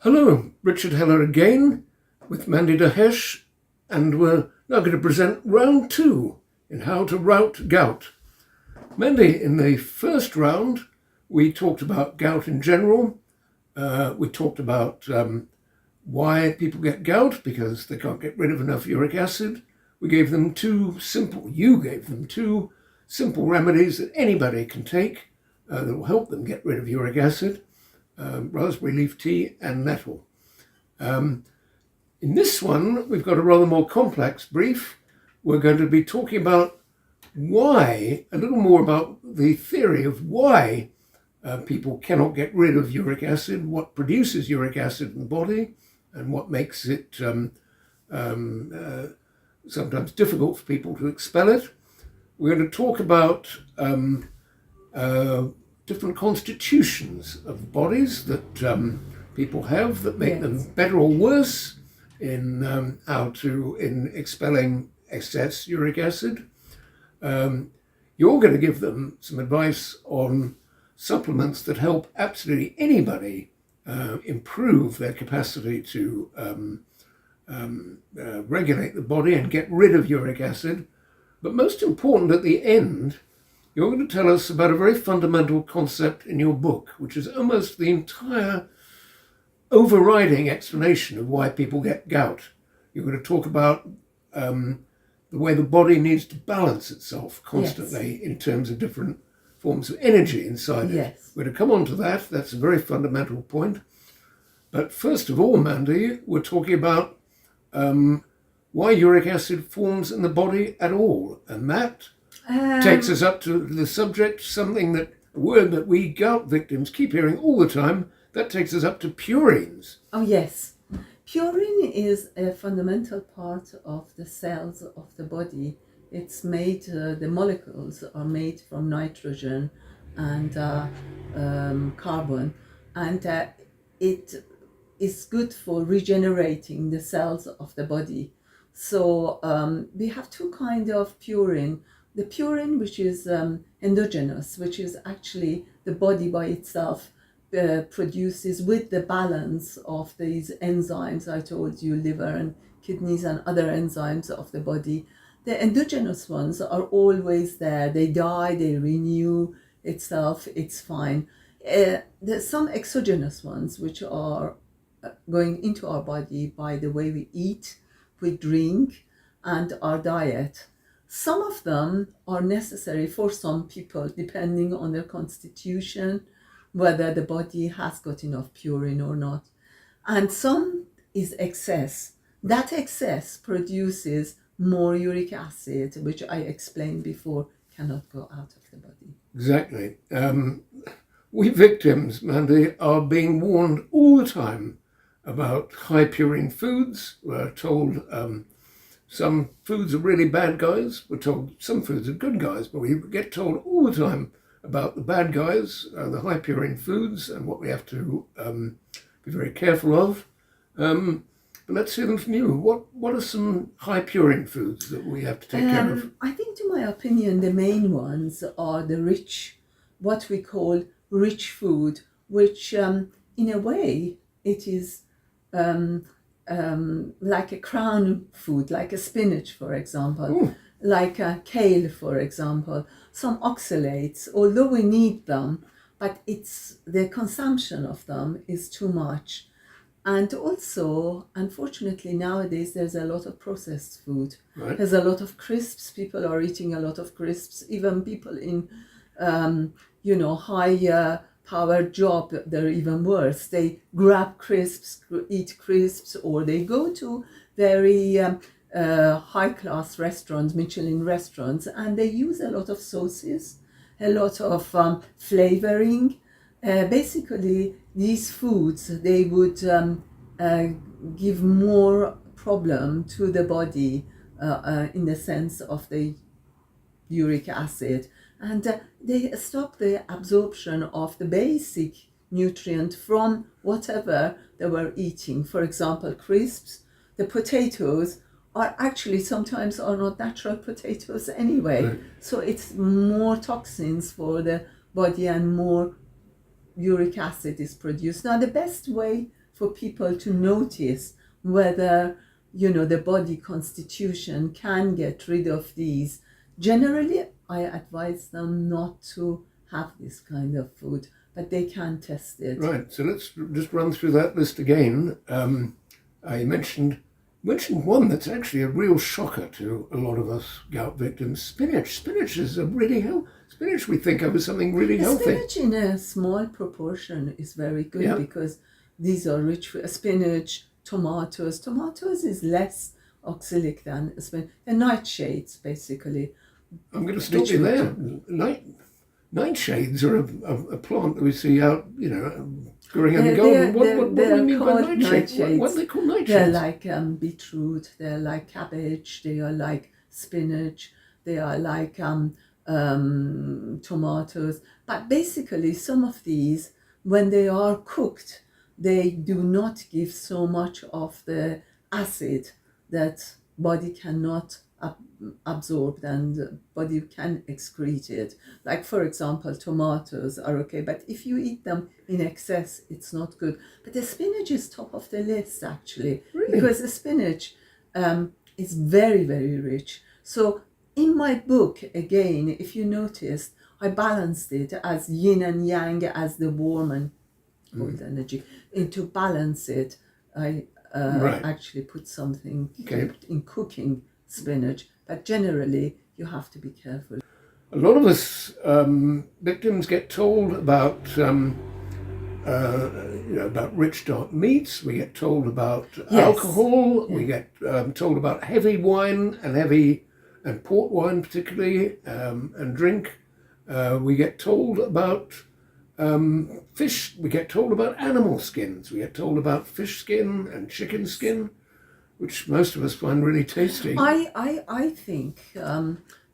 Hello, Richard Heller again with Mandy Dahesh, and we're now going to present round 2 in how to rout gout. Mandy, in the first round, we talked about gout in general. We talked about why people get gout, because they can't get rid of enough uric acid. You gave them two simple remedies that anybody can take that will help them get rid of uric acid. Raspberry leaf tea and nettle. In this one, we've got a rather more complex brief. We're going to be talking about a little more about the theory of why people cannot get rid of uric acid, what produces uric acid in the body, and what makes it sometimes difficult for people to expel it. We're going to talk about different constitutions of bodies that people have that make them better or worse in in expelling excess uric acid. You're going to give them some advice on supplements that help absolutely anybody improve their capacity to regulate the body and get rid of uric acid. But most important, at the end, you're going to tell us about a very fundamental concept in your book, which is almost the entire overriding explanation of why people get gout. You're going to talk about the way the body needs to balance itself constantly in terms of different forms of energy inside it. We're going to come on to that. That's a very fundamental point. But first of all, Mandy, we're talking about why uric acid forms in the body at all. And that takes us up to the subject, a word that we gout victims keep hearing all the time. That takes us up to purines. Oh, yes. Purine is a fundamental part of the cells of the body. It's made, the molecules are made from nitrogen and carbon, and it is good for regenerating the cells of the body. So we have two kinds of purine. The purine, which is endogenous, which is actually the body by itself produces with the balance of these enzymes I told you, liver and kidneys and other enzymes of the body. The endogenous ones are always there. They die, they renew itself, it's fine. There's some exogenous ones which are going into our body by the way we eat, we drink, and our diet. Some of them are necessary for some people, depending on their constitution, whether the body has got enough purine or not. And some is excess. That excess produces more uric acid, which I explained before, cannot go out of the body. Exactly. We victims, Mandy, are being warned all the time about high purine foods. We're told some foods are really bad guys. We're told some foods are good guys, but we get told all the time about the bad guys, the high purine foods, and what we have to be very careful of. But let's hear them from you. What are some high purine foods that we have to take care of? I think, to my opinion, the main ones are the rich, what we call rich food, which in a way it is like a crown food, like a spinach, for example. Ooh. Like a kale, for example, some oxalates, although we need them, but the consumption of them is too much. And also, unfortunately, nowadays there's a lot of processed food. Right. There's a lot of crisps. People are eating a lot of crisps. Even people in, high power job, they're even worse. They grab crisps, eat crisps, or they go to very high-class restaurants, Michelin restaurants, and they use a lot of sauces, a lot of flavoring. Basically, these foods, they would give more problem to the body in the sense of the uric acid, and they stop the absorption of the basic nutrient from whatever they were eating. For example, crisps, the potatoes are actually sometimes are not natural potatoes anyway. Right. So it's more toxins for the body and more uric acid is produced. Now, the best way for people to notice whether, the body constitution can get rid of these. Generally, I advise them not to have this kind of food, but they can test it. Right, so let's just run through that list again. I mentioned one that's actually a real shocker to a lot of us gout victims. Spinach. Spinach is a really spinach we think of as something really healthy. Spinach in a small proportion is very good because these are rich with spinach, tomatoes. Tomatoes is less oxalic than spinach. They're nightshades, basically. I'm going to stop you there. Nightshades are a plant that we see out, growing in the garden. What do you mean by nightshades? What are they called nightshades? They're like beetroot, they're like cabbage, they are like spinach, they are like tomatoes. But basically, some of these, when they are cooked, they do not give so much of the acid that body cannot absorb and body can excrete it. Like, for example, tomatoes are okay, but if you eat them in excess, it's not good. But the spinach is top of the list, actually. Really? Because the spinach is very, very rich. So in my book, again, if you noticed, I balanced it as yin and yang, as the warm and cold energy. And to balance it, I actually put something in cooking spinach. But generally, you have to be careful. A lot of us victims get told about about rich dark meats. We get told about alcohol. We get told about heavy wine and port wine particularly, and drink. We get told about fish. We get told about animal skins. We get told about fish skin and chicken skin, which most of us find really tasty. I think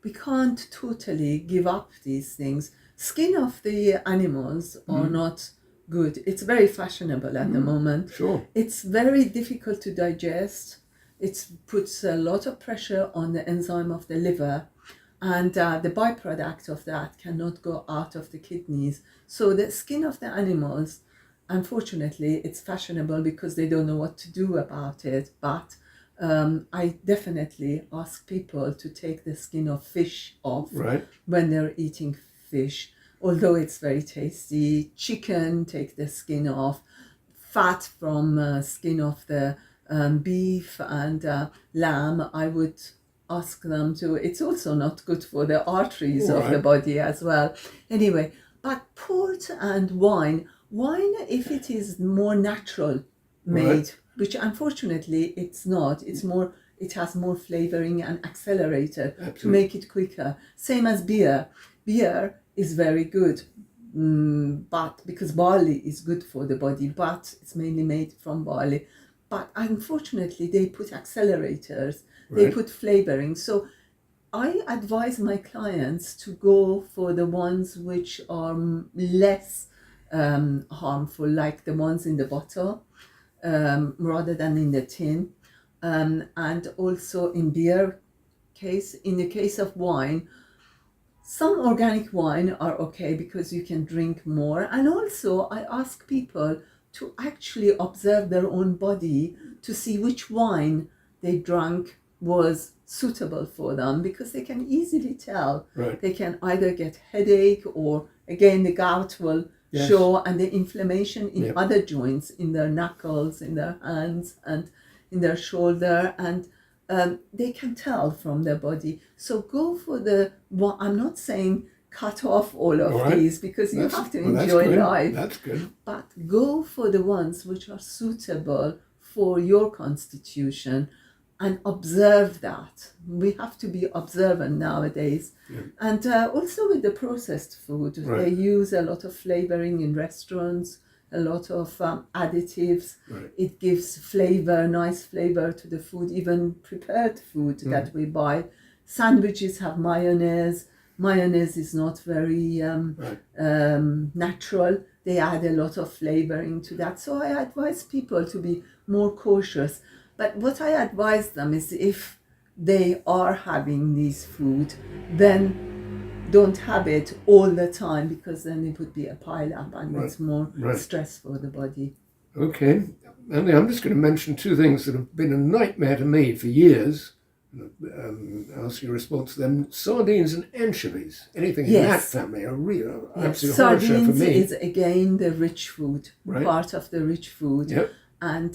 we can't totally give up these things. Skin of the animals are not good. It's very fashionable at the moment. Sure. It's very difficult to digest. It puts a lot of pressure on the enzyme of the liver, and the byproduct of that cannot go out of the kidneys. So the skin of the animals, unfortunately, it's fashionable because they don't know what to do about it. But I definitely ask people to take the skin of fish off when they're eating fish, although it's very tasty. Chicken, take the skin off. Fat from skin of the beef and lamb, I would ask them to. It's also not good for the arteries of the body as well. Anyway, but port and wine, if it is more natural made, which unfortunately it's not, it has more flavoring and accelerator to make it quicker. Same as beer. Beer is very good, but because barley is good for the body, but it's mainly made from barley. But unfortunately, they put accelerators, they put flavoring. So I advise my clients to go for the ones which are less harmful, like the ones in the bottle, rather than in the tin. And also in beer case, in the case of wine, some organic wine are okay because you can drink more. And also I ask people to actually observe their own body to see which wine they drank was suitable for them, because they can easily tell. They can either get headache, or again the gout will show, and the inflammation in other joints, in their knuckles, in their hands and in their shoulder, and they can tell from their body. So go for the one. I'm not saying cut off all of these, because you have to enjoy life. That's good. But go for the ones which are suitable for your constitution, and observe that. We have to be observant nowadays. And also with the processed food, they use a lot of flavoring in restaurants, a lot of additives. It gives flavor, nice flavor to the food, even prepared food that we buy. Sandwiches have mayonnaise. Mayonnaise is not very natural. They add a lot of flavoring to that. So I advise people to be more cautious. But what I advise them is, if they are having this food, then don't have it all the time, because then it would be a pile up and it's more stress for the body. Okay. Andy, I'm just going to mention two things that have been a nightmare to me for years. Ask your response to them. Sardines and anchovies. Anything in that Yes. family are real Yes, absolute horror show for sardines me. is again the rich food, Right. part of the rich food, Yep. and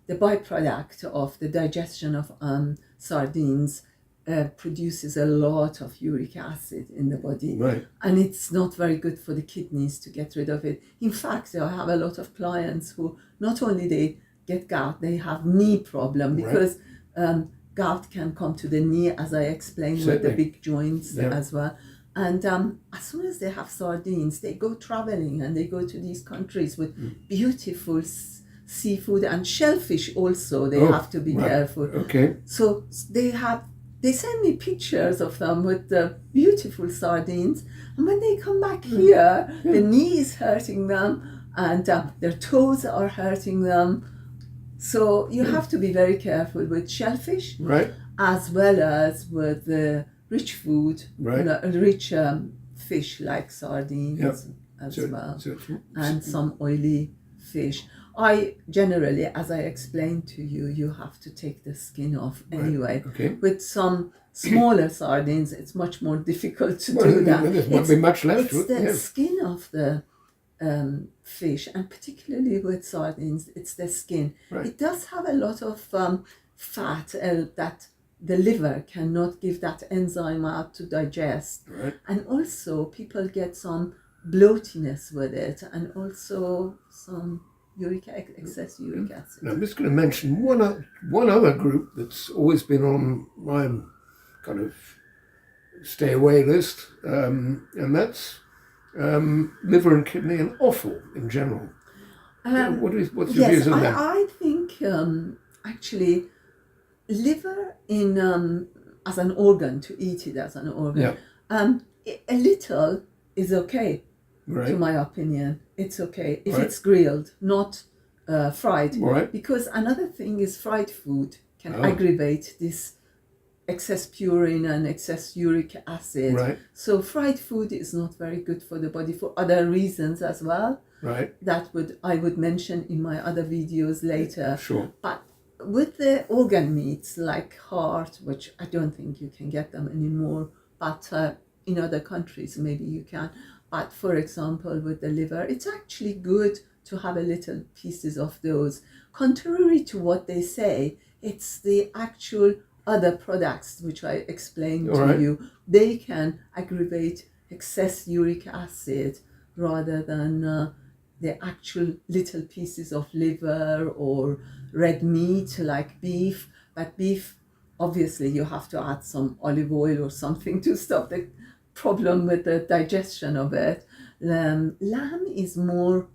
the byproduct of the digestion of sardines produces a lot of uric acid in the body, Right. and it's not very good for the kidneys to get rid of it. In fact, I have a lot of clients who not only they get gout, they have knee problem because gout can come to the knee, as I explained, with the Certainly. big joints Yeah. as well. And as soon as they have sardines, they go traveling and they go to these countries with beautiful seafood and shellfish also. They have to be right. careful. Okay. So they send me pictures of them with the beautiful sardines. And when they come back here, the knee is hurting them and their toes are hurting them. So you have to be very careful with shellfish, Right. as well as with the rich food, Right. rich fish like sardines as well, and some oily fish. I generally, as I explained to you, you have to take the skin off anyway. Okay. With some smaller sardines, it's much more difficult to do that. There might be much left. It's the skin of the fish, and particularly with sardines, it's the skin. Right. It does have a lot of fat that the liver cannot give that enzyme out to digest. Right. And also people get some bloatiness with it, and also some excess uric acid. Now, I'm just going to mention one other group that's always been on my kind of stay away list, and that's liver and kidney and offal in general. What's your views on that? I think actually liver in as an organ, to eat it as an organ, a little is okay. Right. To my opinion, it's okay if Right. it's grilled, not fried. Right. Because another thing is fried food can aggravate this excess purine and excess uric acid. Right. So fried food is not very good for the body for other reasons as well. Right. That I would mention in my other videos later. Sure. But with the organ meats like heart, which I don't think you can get them anymore, but in other countries maybe you can. But for example, with the liver, it's actually good to have a little pieces of those. Contrary to what they say, it's the actual other products which I explained to you. They can aggravate excess uric acid rather than the actual little pieces of liver or red meat like beef. But beef, obviously, you have to add some olive oil or something to stop the problem with the digestion of it. Lamb is more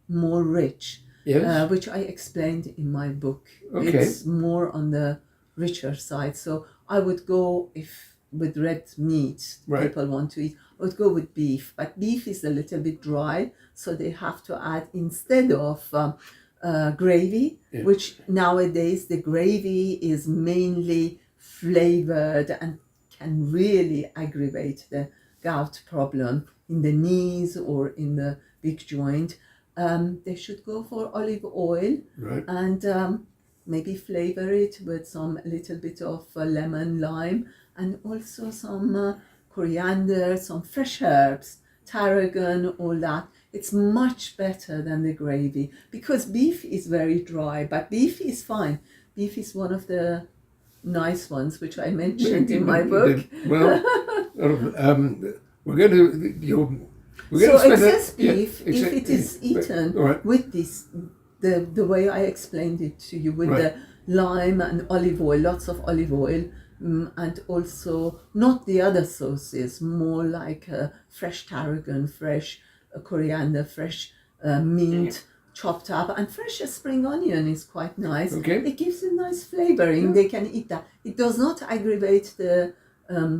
rich, which I explained in my book. Okay. It's more on the richer side. So I would go, if with red meat people want to eat, I would go with beef. But beef is a little bit dry, so they have to add, instead of gravy, which nowadays the gravy is mainly flavored and can really aggravate the gout problem in the knees or in the big joint. They should go for olive oil and maybe flavor it with some little bit of lemon, lime, and also some coriander, some fresh herbs, tarragon, all that. It's much better than the gravy, because beef is very dry, but beef is fine. Beef is one of the nice ones which I mentioned in my book. Well, we're going to excess beef, if it is eaten with this, the way I explained it to you, with the lime and olive oil, lots of olive oil, and also not the other sauces, more like fresh tarragon, fresh coriander, fresh mint, chopped up, and fresh spring onion is quite nice. It gives a nice flavoring. They can eat that. It does not aggravate the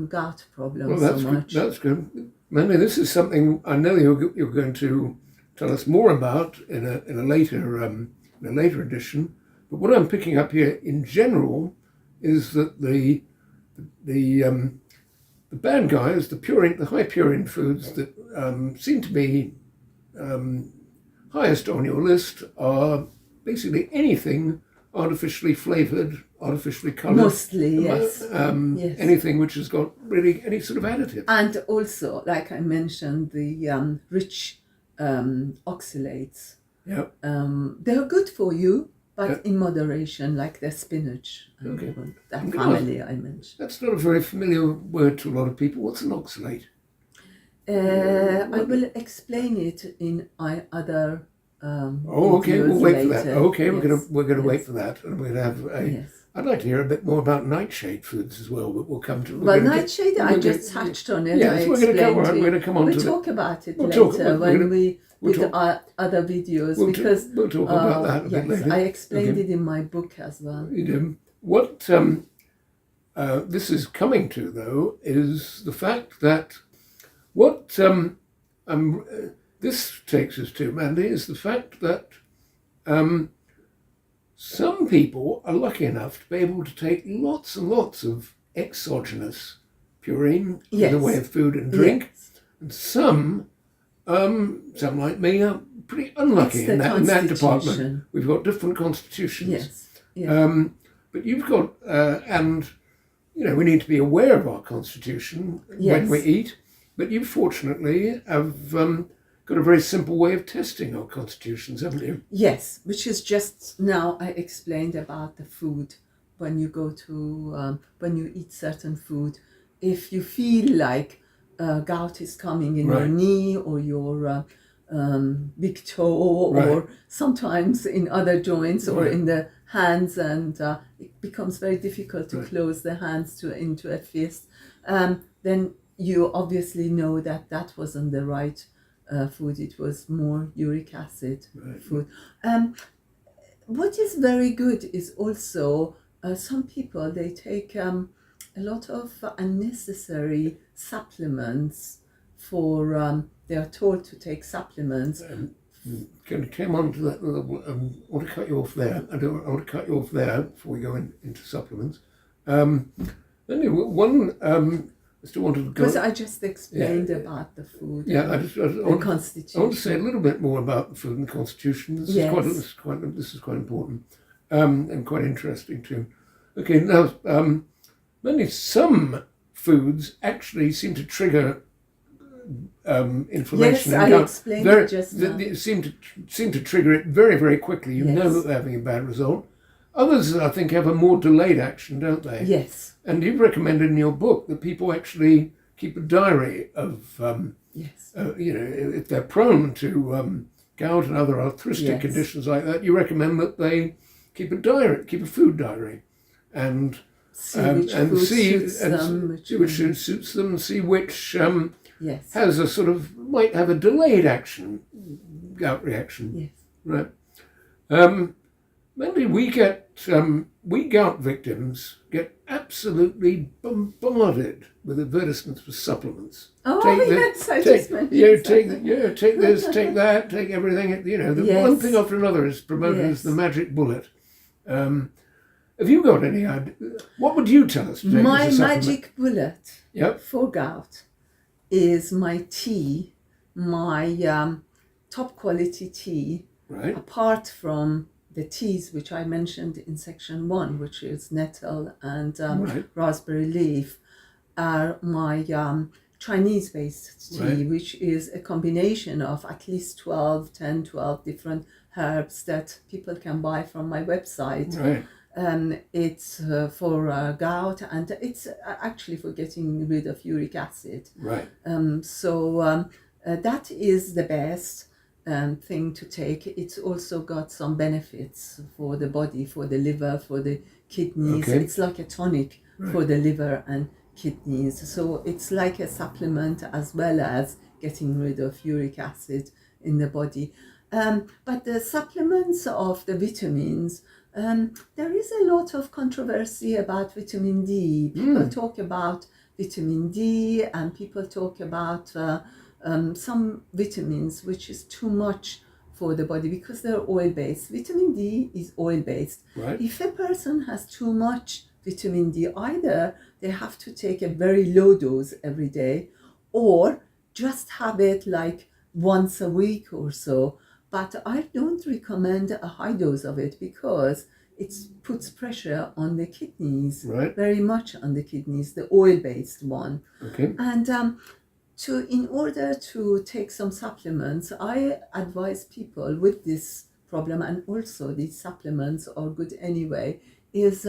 gout problem so much. That's good. Mandy, this is something I know you're going to tell us more about in a later edition. But what I'm picking up here in general is that the bad guys, the high purine foods that seem to be highest on your list are basically anything artificially flavoured, artificially coloured. Mostly, yes. Yes. Anything which has got really any sort of additive. And also, like I mentioned, the rich oxalates. Yeah. They're good for you, but in moderation, like the spinach. Okay. That family I mentioned. That's not a very familiar word to a lot of people. What's an oxalate? I will explain it in other okay, we'll wait later. for that. Okay, Yes. we're gonna Yes. wait for that, and we're gonna have a. Yes. I'd like to hear a bit more about nightshade foods as well, but we'll come to. Well, nightshade, I just touched on it. Yes, we're going to come on to We'll it. talk about it We'll later we'll with our other videos, We'll because we'll talk about that a bit yes, later. I explained Okay. it in my book as well. You do. What this is coming to, though, is the fact that what this takes us to, Mandy, is the fact that some people are lucky enough to be able to take lots and lots of exogenous purine in the Yes. way of food and drink, Yes. and some like me are pretty unlucky It's the in that department. constitution. We've got different constitutions. Yes. Yes. But you've got, and we need to be aware of our constitution when Yes. we eat. But you fortunately have got a very simple way of testing our constitutions, haven't you? Yes, which is just now I explained about the food. When you go to, when you eat certain food, if you feel like gout is coming in your Right. knee or your big toe, Right. or sometimes in other joints or Right. in the hands, and it becomes very difficult to Right. close the hands into a fist, then you obviously know that that wasn't the right food. It was more uric acid Right. food. What is very good is also some people, they take a lot of unnecessary supplements for they are told to take supplements. Came on to that. I want to cut you off there. I want to cut you off there before we go into supplements. Anyway, one I still wanted to go. Because I just explained about the food. Yeah, I the want constitution. to say a little bit more about the food and the constitution. This Yes. is quite important and quite interesting too. Okay, now mainly some foods actually seem to trigger inflammation. Yes, and I gout. explained it just now. They seem to trigger it very, very quickly. You know Yes. that they're having a bad result. Others, I think, have a more delayed action, don't they? Yes, And you've recommended in your book that people actually keep a diary of, yes, if they're prone to gout and other arthritic Yes. conditions like that, you recommend that they keep a food diary, and see which food suits them. see which food suits them, and see which Yes, has a sort of might have a delayed action, gout reaction. yes. Right. Mainly we gout victims get absolutely bombarded with advertisements for supplements. Oh, Take the- yes, I take, just mentioned take this, take that, take everything. The Yes. one thing after another is promoted as Yes. the magic bullet. Have you got any idea? What would you tell us to take My as a supplement? magic bullet Yep. for gout is my tea, my top quality tea, Right. apart from the teas which I mentioned in section 1, which is nettle and Right. raspberry leaf, are my Chinese-based tea, Right. which is a combination of at least 12 different herbs that people can buy from my website. Right. It's for gout, and it's actually for getting rid of uric acid. Right. So that is the best thing to take. It's also got some benefits for the body, for the liver, for the kidneys. Okay. It's like a tonic for the liver and kidneys. So it's like a supplement as well as getting rid of uric acid in the body. But the supplements of the vitamins, there is a lot of controversy about vitamin D. People talk about vitamin D, and people talk about some vitamins which is too much for the body because they're oil-based. Vitamin D is oil-based. Right. If a person has too much vitamin D, either they have to take a very low dose every day, or just have it like once a week or so. but I don't recommend a high dose of it because it puts pressure on the kidneys, Right. very much on the kidneys, the oil-based one. Okay. And in order to take some supplements, I advise people with this problem, and also these supplements are good anyway, is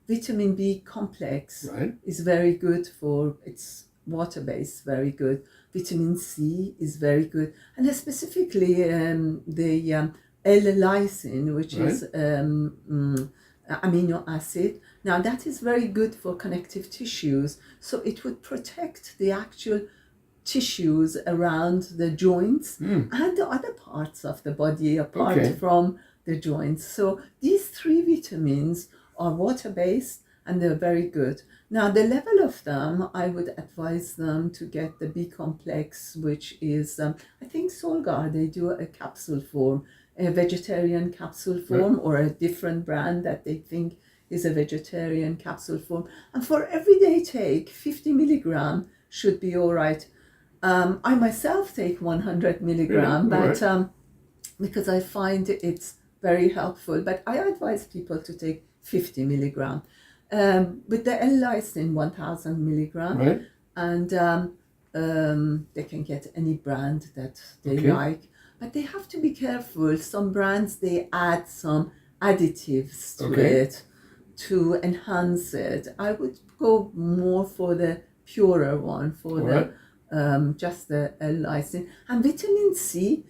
vitamin B complex Right. is very good for, it's water-based, very good. Vitamin C is very good. And specifically the L-lysine, which is amino acid. Now that is very good for connective tissues. So it would protect the actual tissues around the joints and the other parts of the body apart from the joints. So these three vitamins are water-based and they're very good. Now the level of them, I would advise them to get the B complex, which is, I think Solgar, they do a capsule form, a vegetarian capsule form, or a different brand that they think is a vegetarian capsule form. And for everyday take, 50 milligram should be all right. I myself take 100 milligram, but because I find it's very helpful. But I advise people to take 50 milligram. With the L-lysine 1000 milligram, and they can get any brand that they like. But they have to be careful. Some brands, they add some additives to it to enhance it. I would go more for the purer one, for the just the L-lysine. And vitamin C,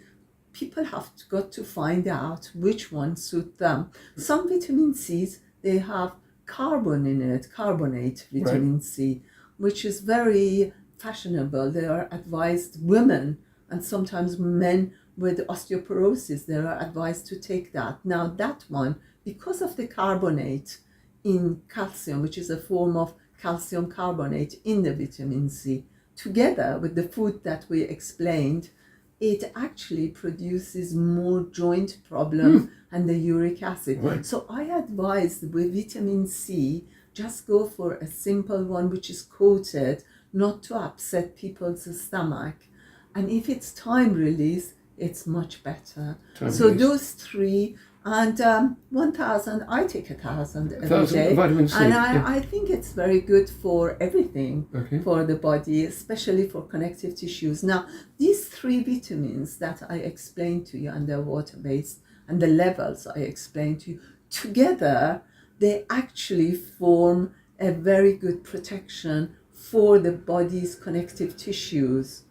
people have got to find out which one suit them. Some vitamin C's, they have carbon in it, carbonate vitamin C, which is very fashionable. They are advised, women and sometimes men with osteoporosis, they are advised to take that. Now that one, because of the carbonate in calcium, which is a form of calcium carbonate in the vitamin C, together with the food that we explained, it actually produces more joint problem and the uric acid. So I advise with vitamin C, just go for a simple one which is coated, not to upset people's stomach. And if it's time release, it's much better. Those three, and 1000, I take 1000 every day. Vitamin C, and I think it's very good for everything, for the body, especially for connective tissues. Now, these three vitamins that I explained to you, and they're water-based, and the levels I explained to you, together, they actually form a very good protection for the body's connective tissues.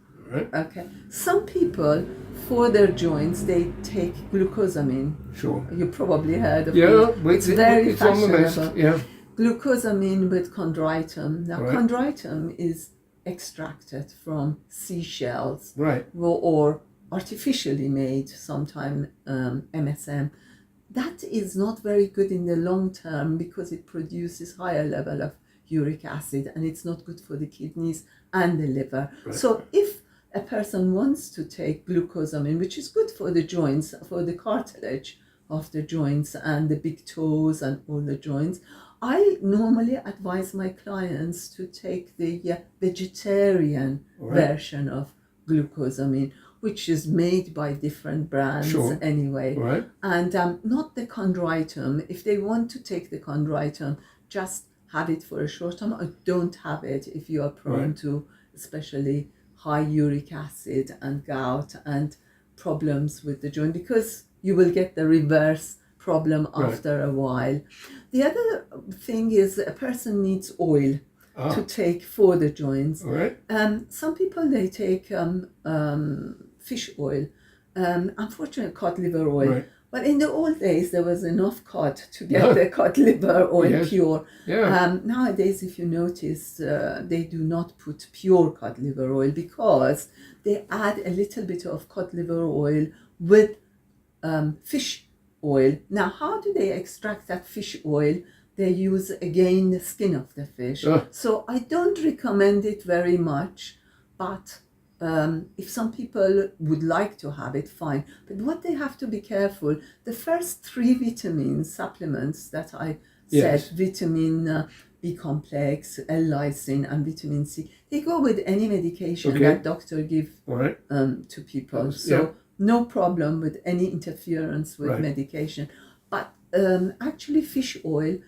Some people, for their joints, they take glucosamine. You probably heard of it. It's very fashionable. Glucosamine with chondroitin. Now, chondroitin is extracted from seashells, or artificially made, sometimes MSM. That is not very good in the long term because it produces higher level of uric acid, and it's not good for the kidneys and the liver. So if a person wants to take glucosamine, which is good for the joints, for the cartilage of the joints and the big toes and all the joints, I normally advise my clients to take the vegetarian version of glucosamine, which is made by different brands anyway. And not the chondroitin. If they want to take the chondroitin, just have it for a short time, or don't have it if you are prone to especially high uric acid and gout and problems with the joint, because you will get the reverse problem after a while. The other thing is a person needs oil to take for the joints. Some people, they take fish oil, unfortunately cod liver oil. But in the old days, there was enough cod to get the cod liver oil pure. Nowadays, if you notice, they do not put pure cod liver oil because they add a little bit of cod liver oil with fish oil. Now, how do they extract that fish oil? They use, again, the skin of the fish. So I don't recommend it very much, but if some people would like to have it, fine. But what they have to be careful, the first three vitamin supplements that I said, vitamin B complex, L-lysine, and vitamin C, they go with any medication that doctor give to people. So no problem with any interference with Right. medication. But actually, fish oil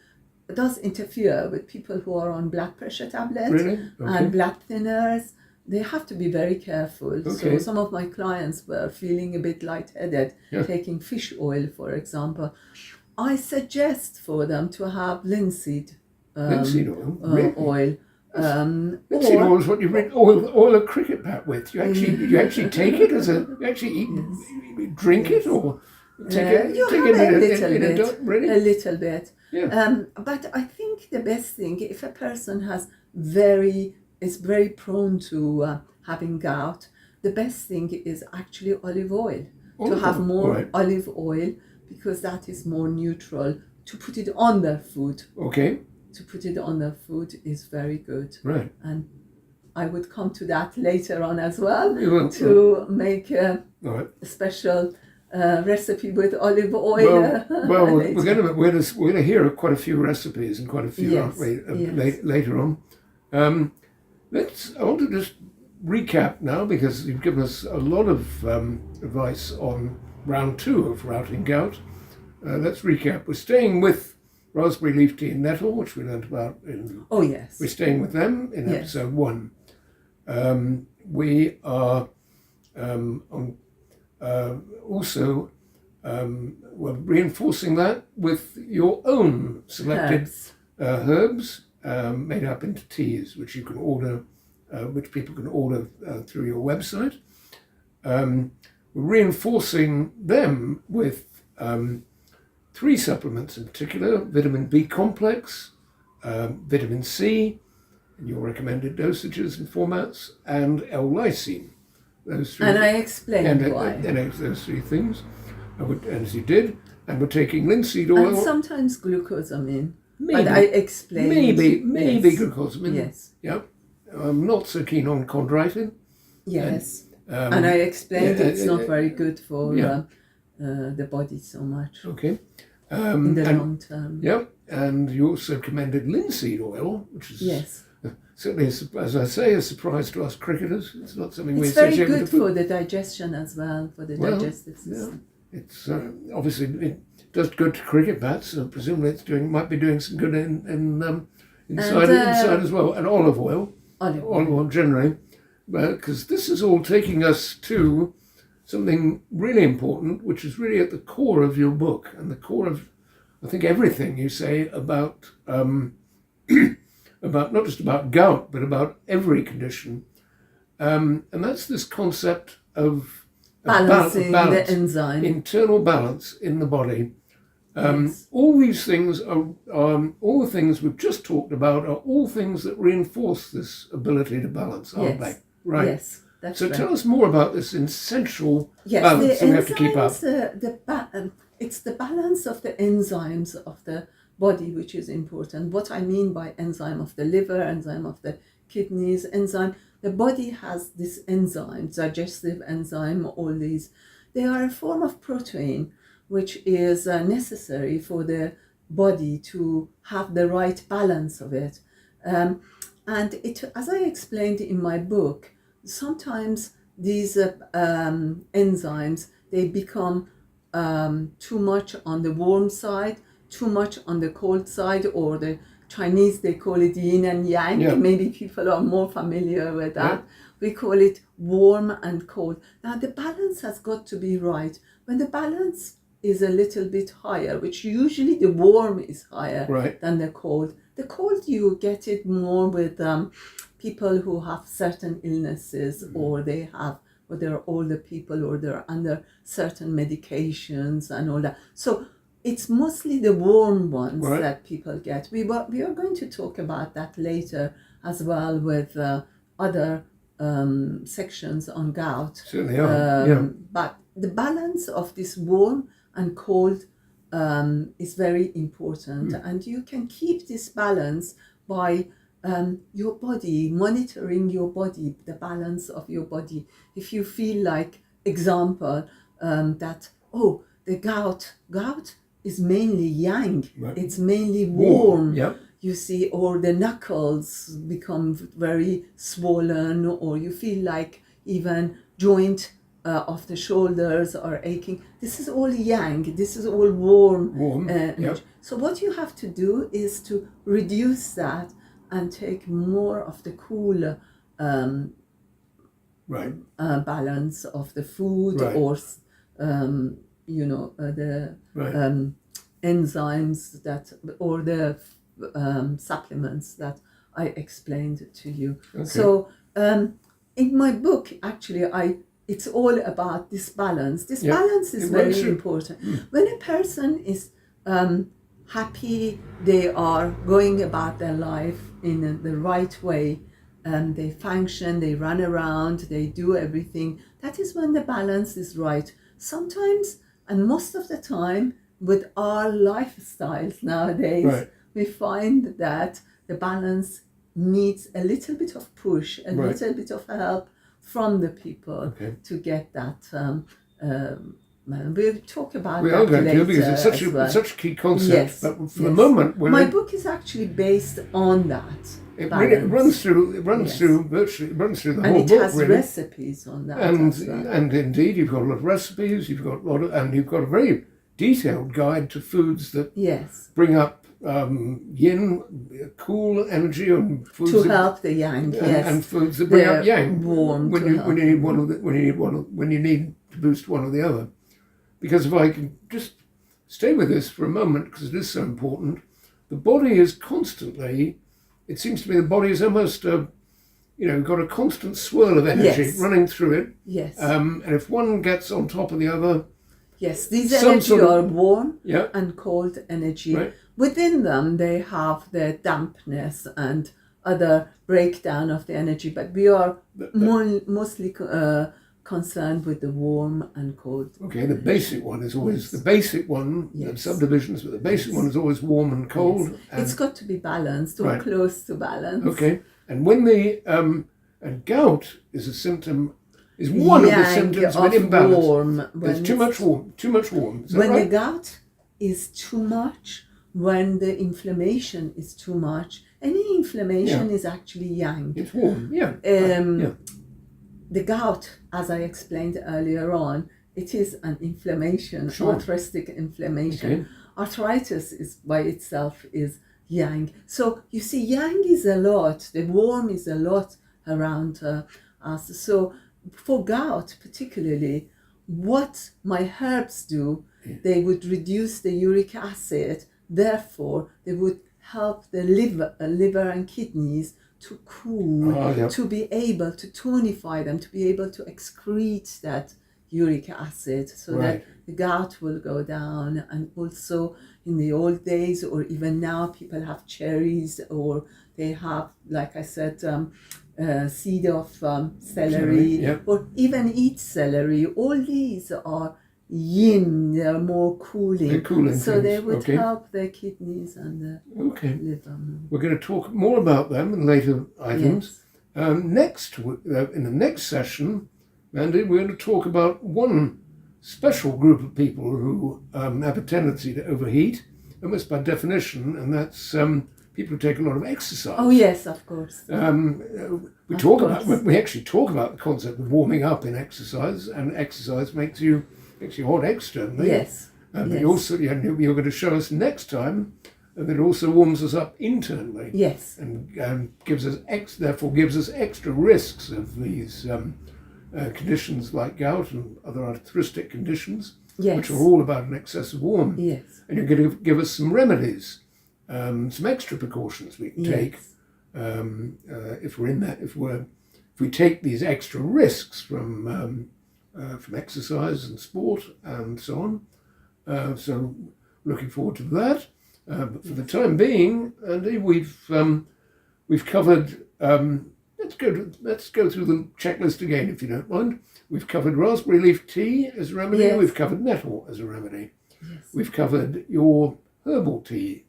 does interfere with people who are on blood pressure tablets Really? Okay. and blood thinners. They have to be very careful. So Okay. some of my clients were feeling a bit lightheaded, Yeah. taking fish oil, for example. I suggest for them to have linseed Linseed oil? Really? oil. Linseed Or oil is what you oil a cricket bat with. You actually take it as a you actually eat, drink it or take it you take have it a in little in bit, really? a little bit. Yeah. But I think the best thing, if a person is very prone to having gout, the best thing is actually olive oil. To have oil, more right. olive oil, because that is more neutral. To put it on their food. Okay. To put it on their food is very good. Right. And I would come to that later on as well, You will, to make a all right. special recipe with olive oil. Well, later. we're going to hear quite a few recipes and quite a few Yes, aren't we, yes. later on. I want to just recap now, because you've given us a lot of advice on round 2 of routing gout. Let's recap. We're staying with raspberry leaf tea and nettle, which we learned about in. Oh yes. We're staying with them in Yes. episode 1. We are also we're reinforcing that with your own selected herbs made up into teas, which you can order, which people can order through your website. We're reinforcing them with 3 supplements in particular: vitamin B complex, vitamin C, in your recommended dosages and formats, and L-lysine. Those 3. And I explained why. And those 3 things, as you did, and we're taking linseed oil. And sometimes glucosamine. Maybe, and I explained. Maybe yes. glucosamine. Yes. Yeah. I'm not so keen on chondroitin. Yes. And I explained it's not very good for the body so much. Okay. In the long term. Yeah. And you also recommended linseed oil, which is certainly, as I say, a surprise to us cricketers. It's not something we associate with. It's very good for the digestion as well, for the digestive system. Yeah. It's obviously it does good to cricket bats, so presumably might be doing some good inside as well, and olive oil generally, because this is all taking us to something really important, which is really at the core of your book and the core of, I think, everything you say about about not just about gout, but about every condition, and that's this concept of balancing the enzyme, internal balance in the body. All these things are all the things we've just talked about are all things that reinforce this ability to balance, aren't they? Right. Yes. That's so right. Tell us more about this essential balance that we have to keep up. It's the balance of the enzymes of the body which is important. What I mean by enzyme of the liver, enzyme of the kidneys, enzyme. The body has this enzyme, digestive enzyme, all these. They are a form of protein which is necessary for the body to have the right balance of it. And it, as I explained in my book, sometimes these enzymes, they become too much on the warm side, too much on the cold side, or the Chinese, they call it yin and yang. Yeah. Maybe people are more familiar with that. Yeah. We call it warm and cold. Now the balance has got to be right. When the balance is a little bit higher, which usually the warm is higher than the cold. The cold, you get it more with people who have certain illnesses, or or they're older people, or they're under certain medications and all that. So it's mostly the warm ones that people get. We are going to talk about that later as well with other sections on gout. Certainly are. But the balance of this warm and cold is very important, and you can keep this balance by your body, monitoring your body, the balance of your body. If you feel like, example, that the gout is mainly yang, it's mainly warm. You see, or the knuckles become very swollen, or you feel like even joint of the shoulders are aching. This is all yang. This is all warm. Yep. So what you have to do is to reduce that and take more of the cool Right. balance of the food, Right. or the Right. enzymes that, or the supplements that I explained to you. Okay. So in my book, actually, it's all about this balance. This Yeah. balance is It runs very through- important. When a person is happy, they are going about their life in the right way, they function, they run around, they do everything. That is when the balance is right. Sometimes, and most of the time, with our lifestyles nowadays, Right. we find that the balance needs a little bit of push, a Right. little bit of help from the people Okay. to get that. We'll talk about We that are going later to, because it's such as a well. such a key concept. Yes, But for the yes. moment, when My book is actually based on that balance. it runs through Yes. through virtually, it runs through the and whole it book, has really. recipes on that as well. And indeed, you've got a lot of recipes. You've got a lot of, and you've got a very detailed guide to foods that Yes, bring up yin, cool energy, and foods to that- help the yang. Yes, and foods that bring up They're yang warm when to you help when you need them. one of the, when you need to boost one or the other. Because if I can just stay with this for a moment, because it is so important, the body is constantly. It seems to me the body is almost got a constant swirl of energy Yes. running through it. Yes, And if one gets on top of the other, yes. These some energy sort of- are warm yeah, and cold energy. right, Within them, they have the dampness and other breakdown of the energy, but we are mostly concerned with the warm and cold. okay. The basic one is always Yes. the basic one. The Yes. subdivisions, but the basic Yes. one is always warm and cold. Yes. And, It's got to be balanced or Right. close to balance. okay, and when the and gout is a symptom, is one of the Yang symptoms of of an imbalance. warm. There's when too it's- much warm. Too much warm. Is that When right? the gout is too much, when the inflammation is too much, any inflammation is actually yang. It's warm. Yeah. Um, The gout, as I explained earlier on, it is an inflammation, Sure. arthritic inflammation. Okay. Arthritis is by itself is yang. So you see, yang is a lot. The warm is a lot around us. So for gout particularly, what my herbs do, they would reduce the uric acid. Therefore, they would help the liver and kidneys to cool, Yeah. to be able to tonify them, to be able to excrete that uric acid so Right. that the gout will go down. And also in the old days, or even now, people have cherries, or they have, like I said, seed of celery, yeah. or even eat celery. All these are yin, they are more cooling. They're cooling so they things, would okay. help the kidneys and the Okay. liver. We're going to talk more about them in later items. In the next session, Mandy, we're going to talk about one special group of people who have a tendency to overheat, almost by definition, and that's people who take a lot of exercise. Oh yes, of course. We actually talk about the concept of warming up in exercise, and exercise makes you hot externally. Yes. But yes. you also, you're going to show us next time that it also warms us up internally. Yes. And gives us extra risks of these conditions like gout and other arthritic conditions, Yes. which are all about an excess of warmth. Yes. And you're going to give us some remedies, some extra precautions we can take if we're in that. If we take these extra risks from exercise and sport and so on. So looking forward to that. But for the time being, Andy, we've covered. Let's go through the checklist again, if you don't mind. We've covered raspberry leaf tea as a remedy. Yes. We've covered nettle as a remedy. Yes. We've covered your herbal tea,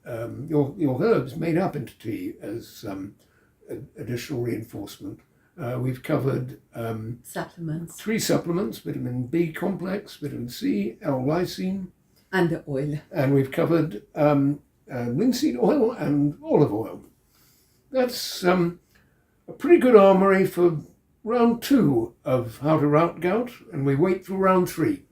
your herbs made up into tea as additional reinforcement. We've covered Supplements 3 supplements: vitamin B complex, vitamin C, L-lysine, and the oil. and we've covered linseed oil and olive oil. That's a pretty good armory for round 2 of How to Rout Gout, and we wait for round 3.